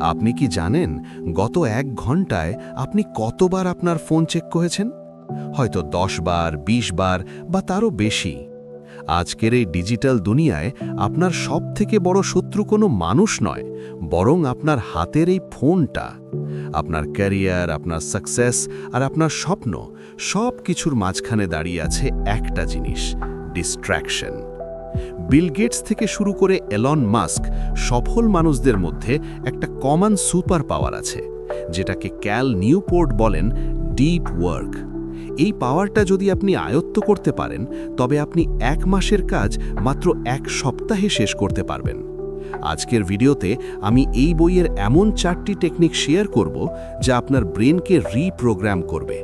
আপনি কি জানেন গত ১ ঘন্টায় আপনি কতবার আপনার ফোন চেক করেছেন? হয়তো ১০ বার, ২০ বার বা তারও বেশি। আজকের এই ডিজিটাল দুনিয়ায় আপনার সবথেকে বড় শত্রু কোনো মানুষ নয়, বরং আপনার হাতের এই ফোনটা। আপনার ক্যারিয়ার, আপনার সাকসেস আর আপনার স্বপ্ন সব কিছুর মাঝখানে দাঁড়িয়ে আছে একটা জিনিস: ডিস্ট্র্যাকশন। বিল গেটস থেকে শুরু করে এলন মাস্ক, সফল মানুষদের মধ্যে একটা কমন সুপার পাওয়ার আছে, যেটাকে ক্যাল নিউপোর্ট বলেন ডিপ ওয়ার্ক। এই পাওয়ারটা যদি আপনি আয়ত্ত করতে পারেন, তবে আপনি ১ মাসের কাজ মাত্র ১ সপ্তাহে শেষ করতে পারবেন। আজকের ভিডিওতে আমি এই বইয়ের এমন 4টি টেকনিক শেয়ার করব যা আপনার ব্রেনকে রিপ্রোগ্রাম করবে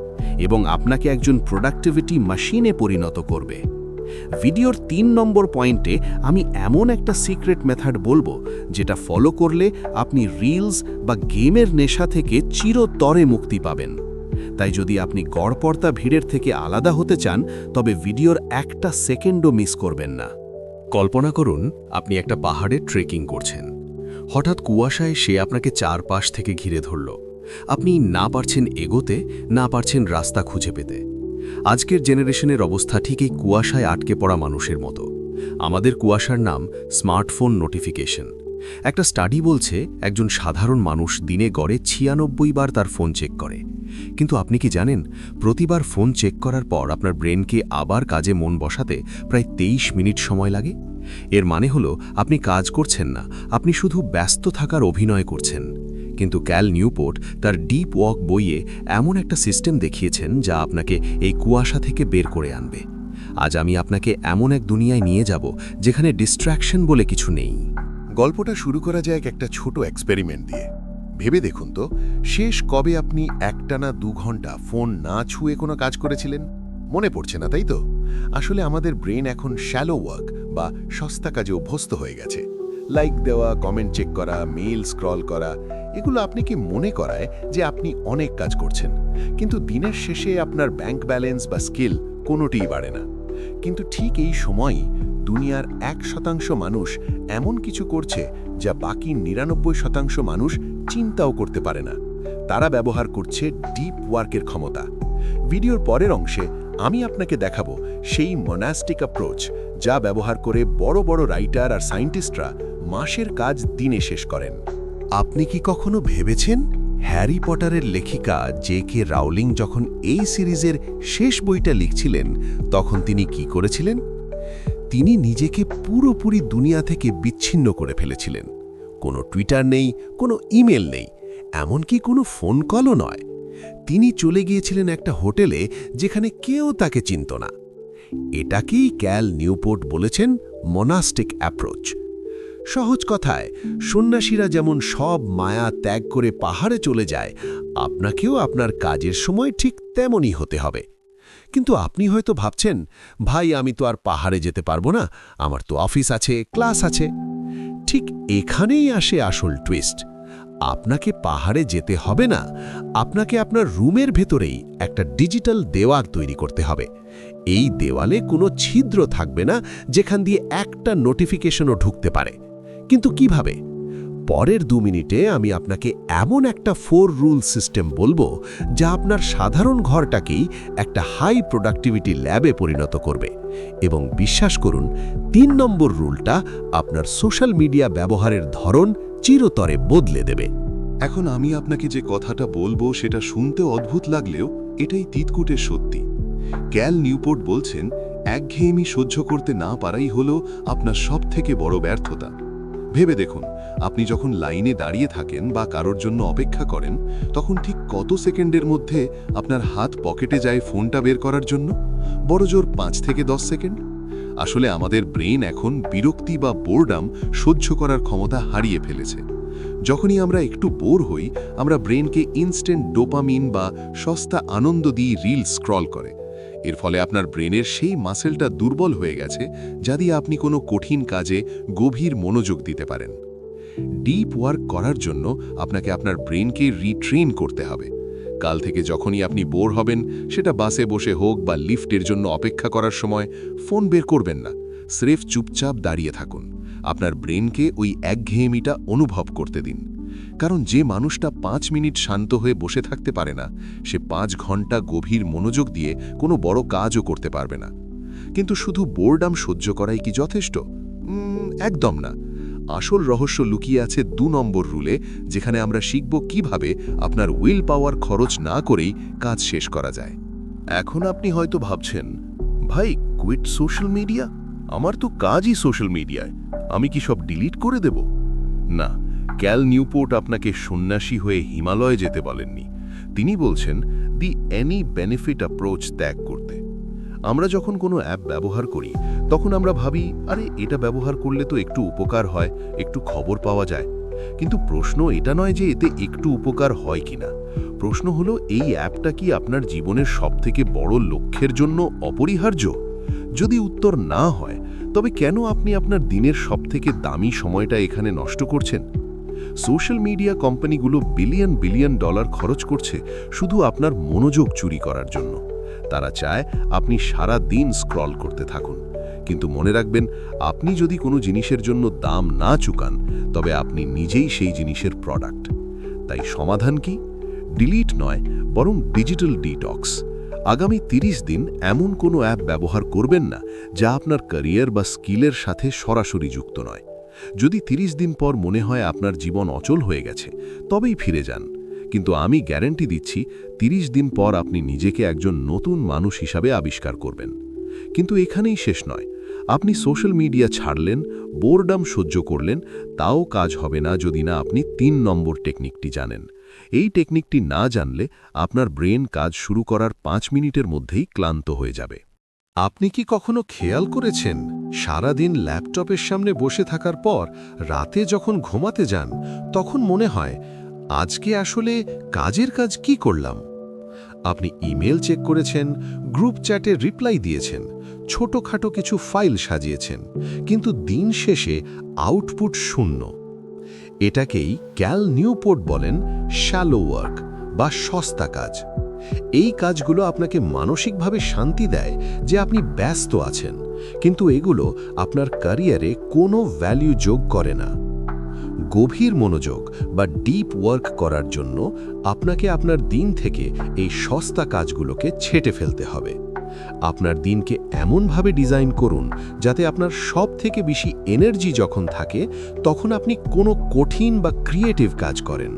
এবং আপনাকে একজন প্রোডাক্টিভিটি মেশিনে পরিণত করবে। ভিডিওর ৩ নম্বর পয়েন্টে আমি এমন একটা সিক্রেট মেথড বলবো যেটা ফলো করলে আপনি রিলস বা গেমের নেশা থেকে চিরতরে মুক্তি পাবেন। তাই যদি আপনি গড়পড়তা ভিড়ের থেকে আলাদা হতে চান, তবে ভিডিওর একটা সেকেন্ডও মিস করবেন না। কল্পনা করুন আপনি একটা পাহাড়ে ট্রেকিং করছেন। হঠাৎ কুয়াশায় সে আপনাকে চারপাশ থেকে ঘিরে ধরল। আপনি না পারছেন এগোতে, না পারছেন রাস্তা খুঁজে পেতে। আজকের জেনারেশনের অবস্থা ঠিক এই কুয়াশায় আটকে পড়া মানুষের মতো। আমাদের কুয়াশার নাম স্মার্টফোন নোটিফিকেশন। একটা স্টাডি বলছে একজন সাধারণ মানুষ দিনে গড়ে ৯৬ বার তার ফোন চেক করে। কিন্তু আপনি কি জানেন, প্রতিবার ফোন চেক করার পর আপনার ব্রেনকে আবার কাজে মন বসাতে প্রায় ২৩ মিনিট সময় লাগে? এর মানে হলো আপনি কাজ করছেন না, আপনি শুধু ব্যস্ত থাকার অভিনয় করছেন। কিন্তু ক্যাল নিউপোর্ট তার ডিপ ওয়াক বইয়ে এমন একটা সিস্টেম দেখিয়েছেন যা আপনাকে এই কুয়াশা থেকে বের করে আনবে। আজ আমি আপনাকে এমন এক দুনিয়ায় নিয়ে যাব যেখানে ডিস্ট্র্যাকশন বলে কিছু নেই। গল্পটা শুরু করা যায় একটা ছোট এক্সপেরিমেন্ট দিয়ে। ভেবে দেখুন তো, শেষ কবে আপনি একটানা ২ ঘন্টা ফোন না ছুঁয়ে কোনো কাজ করেছিলেন? মনে পড়ছে না, তাই তো? আসলে আমাদের ব্রেন এখন শ্যালো ওয়ার্ক বা সস্তা কাজে অভ্যস্ত হয়ে গেছে। লাইক দেওয়া, কমেন্ট চেক করা, মেইল স্ক্রল করা, এগুলো আপনি কি মনে করায় যে আপনি অনেক কাজ করছেন, কিন্তু দিনের শেষে আপনার ব্যাংক ব্যালেন্স বা স্কিল কোনোটিই বাড়ে না। কিন্তু ঠিক এই সময়ই দুনিয়ার ১% মানুষ এমন কিছু করছে যা বাকি ৯৯% মানুষ চিন্তাও করতে পারে না। তারা ব্যবহার করছে ডিপ ওয়ার্কের ক্ষমতা। ভিডিওর পরের অংশে আমি আপনাকে দেখাবো সেই মনাস্টিক অ্যাপ্রোচ যা ব্যবহার করে বড় বড় রাইটার আর সায়েন্টিস্টরা মাসের কাজ দিনে শেষ করেন। আপনি কি কখনো ভেবেছেন, হ্যারি পটারের লেখিকা জে.কে. রাউলিং যখন এই সিরিজের শেষ বইটা লিখছিলেন, তখন তিনি কি করেছিলেন? তিনি নিজেকে পুরোপুরি দুনিয়া থেকে বিচ্ছিন্ন করে ফেলেছিলেন। কোনো টুইটার নেই, কোনো ইমেল নেই, এমনকি কোনো ফোন কলও নয়। তিনি চলে গিয়েছিলেন একটা হোটেলে যেখানে কেউ তাকে চিনত না। এটাকেই ক্যাল নিউপোর্ট বলেছেন মনাস্টিক অ্যাপ্রোচ। সহজ কথায়, সন্ন্যাসীরা যেমন সব মায়া ত্যাগ করে পাহাড়ে চলে যায়, আপনাকেও আপনার কাজের সময় ঠিক তেমনই হতে হবে। কিন্তু আপনি হয়তো ভাবছেন, ভাই আমি তো আর পাহাড়ে যেতে পারবো না, আমার তো অফিস আছে, ক্লাস আছে। ঠিক এখানেই আসে আসল টুইস্ট। আপনাকে পাহাড়ে যেতে হবে না, আপনাকে আপনার রুমের ভেতরেই একটা ডিজিটাল দেওয়াল তৈরি করতে হবে। এই দেওয়ালে কোনো ছিদ্র থাকবে না যেখান দিয়ে একটা নোটিফিকেশনও ঢুকতে পারে। কিন্তু কিভাবে? পরের ২ মিনিটে আমি আপনাকে এমন একটা 4 রুল সিস্টেম বলবো যা আপনার সাধারণ ঘরটাকেই একটা হাই প্রোডাক্টিভিটি ল্যাবে পরিণত করবে। এবং বিশ্বাস করুন, ৩ নম্বর রুলটা আপনার সোশ্যাল মিডিয়া ব্যবহারের ধরন চিরতরে বদলে দেবে। এখন আমি আপনাকে যে কথাটা বলবো সেটা শুনতে অদ্ভুত লাগলেও এটাই তিতকুটের সত্যি। ক্যাল নিউপোর্ট বলছেন, একঘেয়েমি সহ্য করতে না পারাই হলো আপনার সবথেকে বড় ব্যর্থতা। ভেবে দেখুন, আপনি যখন লাইনে দাঁড়িয়ে থাকেন বা কারোর জন্য অপেক্ষা করেন, তখন ঠিক কত সেকেন্ডের মধ্যে আপনার হাত পকেটে যায় ফোনটা বের করার জন্য? বড়জোর ৫ থেকে ১০ সেকেন্ড। আসলে আমাদের ব্রেন এখন বিরক্তি বা বোরডাম সহ্য করার ক্ষমতা হারিয়ে ফেলেছে। যখনই আমরা একটু বোর হই, আমরা ব্রেনকে ইনস্ট্যান্ট ডোপামিন বা সস্তা আনন্দ দিয়ে রিল স্ক্রল করে। এর ফলে আপনার ব্রেনের সেই মাসেলটা দুর্বল হয়ে গেছে যা দিয়ে আপনি কোনো কঠিন কাজে গভীর মনোযোগ দিতে পারেন। ডিপ ওয়ার্ক করার জন্য আপনাকে আপনার ব্রেনকে রিট্রেন করতে হবে। কাল থেকে যখনই আপনি বোর হবেন, সেটা বাসে বসে হোক বা লিফটের জন্য অপেক্ষা করার সময়, ফোন বের করবেন না, স্রেফ চুপচাপ দাঁড়িয়ে থাকুন। আপনার ব্রেনকে ওই একঘেয়েমিটা অনুভব করতে দিন। কারণ যে মানুষটা 5 মিনিট শান্ত হয়ে বসে থাকতে পারে না, সে 5 ঘন্টা গভীর মনোযোগ দিয়ে কোনো বড় কাজও করতে পারবে না। কিন্তু শুধু বোরডাম সহ্য করাই কি যথেষ্ট? একদম না। আসল রহস্য লুকিয়ে আছে 2 নম্বর রুলে, যেখানে আমরা শিখব কিভাবে আপনার উইল পাওয়ার খরচ না করেই কাজ শেষ করা যায়। এখন আপনি হয়তো ভাবছেন, ভাই কুইট সোশ্যাল মিডিয়া? আমার তো কাজই সোশ্যাল মিডিয়ায়, আমি কি সব ডিলিট করে দেব? না, ক্যাল নিউপোর্ট আপনাকে সন্ন্যাসী হয়ে হিমালয়ে যেতে বলেননি। তিনি বলছেন দি এনি বেনিফিট অ্যাপ্রোচ ত্যাগ করতে। আমরা যখন কোনো অ্যাপ ব্যবহার করি তখন আমরা ভাবি, আরে এটা ব্যবহার করলে তো একটু উপকার হয়, একটু খবর পাওয়া যায়। কিন্তু প্রশ্ন এটা নয় যে এতে একটু উপকার হয় কিনা। প্রশ্ন হলো, এই অ্যাপটা কি আপনার জীবনের সবথেকে বড় লক্ষ্যের জন্য অপরিহার্য? যদি উত্তর না হয়, তবে কেন আপনি আপনার দিনের সবথেকে দামি সময়টা এখানে নষ্ট করছেন? সোশ্যাল মিডিয়া কোম্পানিগুলো বিলিয়ন বিলিয়ন ডলার খরচ করছে শুধু আপনার মনোযোগ চুরি করার জন্য। তারা চায় আপনি সারা দিন স্ক্রল করতে থাকুন। কিন্তু মনে রাখবেন, আপনি যদি কোনো জিনিসের জন্য দাম না চুকান, তবে আপনি নিজেই সেই জিনিসের প্রোডাক্ট। তাই সমাধান কি? ডিলিট নয়, বরং ডিজিটাল ডিটক্স। আগামী 30 দিন এমন কোনো অ্যাপ ব্যবহার করবেন না যা আপনার ক্যারিয়ার বা স্কিলের সাথে সরাসরি যুক্ত নয়। যদি 30 দিন পর মনে হয় আপনার জীবন অচল হয়ে গেছে, তবেই ফিরে যান। কিন্তু আমি গ্যারান্টি দিচ্ছি, 30 দিন পর আপনি নিজেকে একজন নতুন মানুষ হিসাবে আবিষ্কার করবেন। কিন্তু এখানেই শেষ নয়। আপনি সোশ্যাল মিডিয়া ছাড়লেন, বোরডাম সহ্য করলেন, তাও কাজ হবে না যদি না আপনি 3 নম্বর টেকনিকটি জানেন। এই টেকনিকটি না জানলে আপনার ব্রেন কাজ শুরু করার 5 মিনিটের মধ্যেই ক্লান্ত হয়ে যাবে। আপনি কি কখনো খেয়াল করেছেন, সারাদিন ল্যাপটপের সামনে বসে থাকার পর রাতে যখন ঘুমাতে যান, তখন মনে হয়, আজকে আসলে কাজের কাজ কি করলাম? আপনি ইমেল চেক করেছেন, গ্রুপ চ্যাটে রিপ্লাই দিয়েছেন, ছোটখাটো কিছু ফাইল সাজিয়েছেন, কিন্তু দিন শেষে আউটপুট শূন্য। এটাকেই ক্যাল নিউপোর্ট বলেন শ্যালো ওয়ার্ক বা সস্তা কাজ। এই কাজগুলো আপনাকে মানসিকভাবে শান্তি দেয় যে আপনি ব্যস্ত আছেন, কিন্তু এগুলো আপনার ক্যারিয়ারে কোনো ভ্যালু যোগ করে না। গভীর মনোযোগ বা ডিপ ওয়ার্ক করার জন্য আপনাকে আপনার দিন থেকে এই সস্তা কাজগুলোকে ছেঁটে ফেলতে হবে। আপনার দিনকে এমনভাবে ডিজাইন করুন যাতে আপনার সবথেকে বেশি এনার্জি যখন থাকে, তখন আপনি কোনো কঠিন বা ক্রিয়েটিভ কাজ করেন।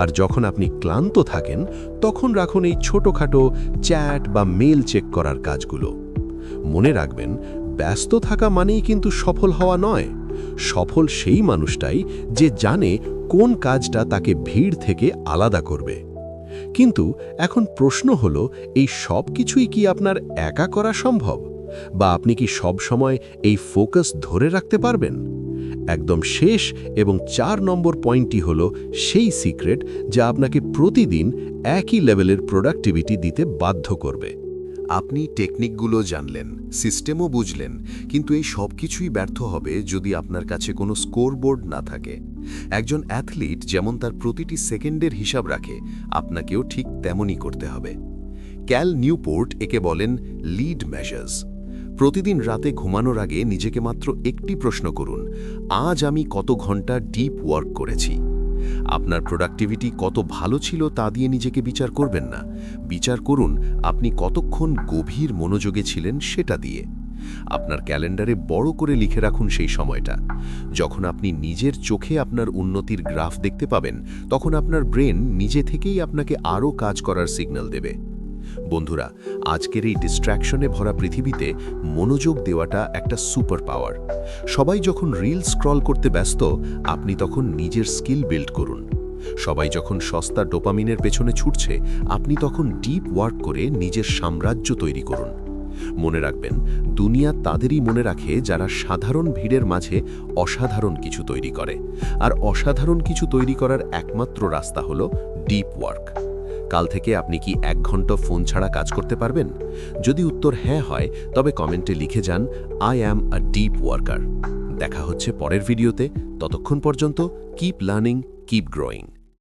আর যখন আপনি ক্লান্ত থাকেন, তখন রাখুন এই ছোটখাটো চ্যাট বা মেল চেক করার কাজগুলো। মনে রাখবেন, ব্যস্ত থাকা মানেই কিন্তু সফল হওয়া নয়। সফল সেই মানুষটাই যে জানে কোন কাজটা তাকে ভিড় থেকে আলাদা করবে। কিন্তু এখন প্রশ্ন হলো, এই সব কিছুই কি আপনার একা করা সম্ভব? বা আপনি কি সব সময় এই ফোকাস ধরে রাখতে পারবেন? একদম শেষ এবং 4 নম্বর পয়েন্টটি হলো সেই সিক্রেট যা আপনাকে প্রতিদিন একই লেভেলের প্রোডাক্টিভিটি দিতে বাধ্য করবে। আপনি টেকনিকগুলো জানলেন, সিস্টেমও বুঝলেন, কিন্তু এই সব কিছুই ব্যর্থ হবে যদি আপনার কাছে কোনো স্কোরবোর্ড না থাকে। একজন অ্যাথলিট যেমন তার প্রতিটি সেকেন্ডের হিসাব রাখে, আপনাকেও ঠিক তেমনই করতে হবে। ক্যাল নিউপোর্ট একে বলেন লিড মেজার্স। প্রতিদিন রাতে ঘুমানোর আগে নিজেকে মাত্র একটি প্রশ্ন করুন, আজ আমি কত ঘন্টা ডিপ ওয়ার্ক করেছি। আপনার প্রোডাক্টিভিটি কত ভালো ছিল তা দিয়ে নিজেকে বিচার করবেন না, বিচার করুন আপনি কতক্ষণ গভীর মনোযোগে ছিলেন সেটা দিয়ে। আপনার ক্যালেন্ডারে বড় করে লিখে রাখুন সেই সময়টা। যখন আপনি নিজের চোখে আপনার উন্নতির গ্রাফ দেখতে পাবেন, তখন আপনার ব্রেন নিজে থেকেই আপনাকে আরও কাজ করার সিগন্যাল দেবে। বন্ধুরা, আজকের এই ডিস্ট্র্যাকশনে ভরা পৃথিবীতে মনোযোগ দেওয়াটা একটা সুপার পাওয়ার। সবাই যখন রিল স্ক্রল করতে ব্যস্ত, আপনি তখন নিজের স্কিল বিল্ড করুন। সবাই যখন সস্তা ডোপামিনের পেছনে ছুটছে, আপনি তখন ডিপ ওয়ার্ক করে নিজের সাম্রাজ্য তৈরি করুন। মনে রাখবেন, দুনিয়া তাদেরই মনে রাখে যারা সাধারণ ভিড়ের মাঝে অসাধারণ কিছু তৈরি করে। আর অসাধারণ কিছু তৈরি করার একমাত্র রাস্তা হলো ডিপ ওয়ার্ক। কাল থেকে আপনি কি 1 ঘন্টা ফোন ছাড়া কাজ করতে পারবেন? যদি উত্তর হ্যাঁ হয়, তবে কমেন্টে লিখে যান, I am a deep worker. দেখা হচ্ছে পরের ভিডিওতে। ততক্ষণ পর্যন্ত কিপ লার্নিং, কিপ গ্রোয়িং।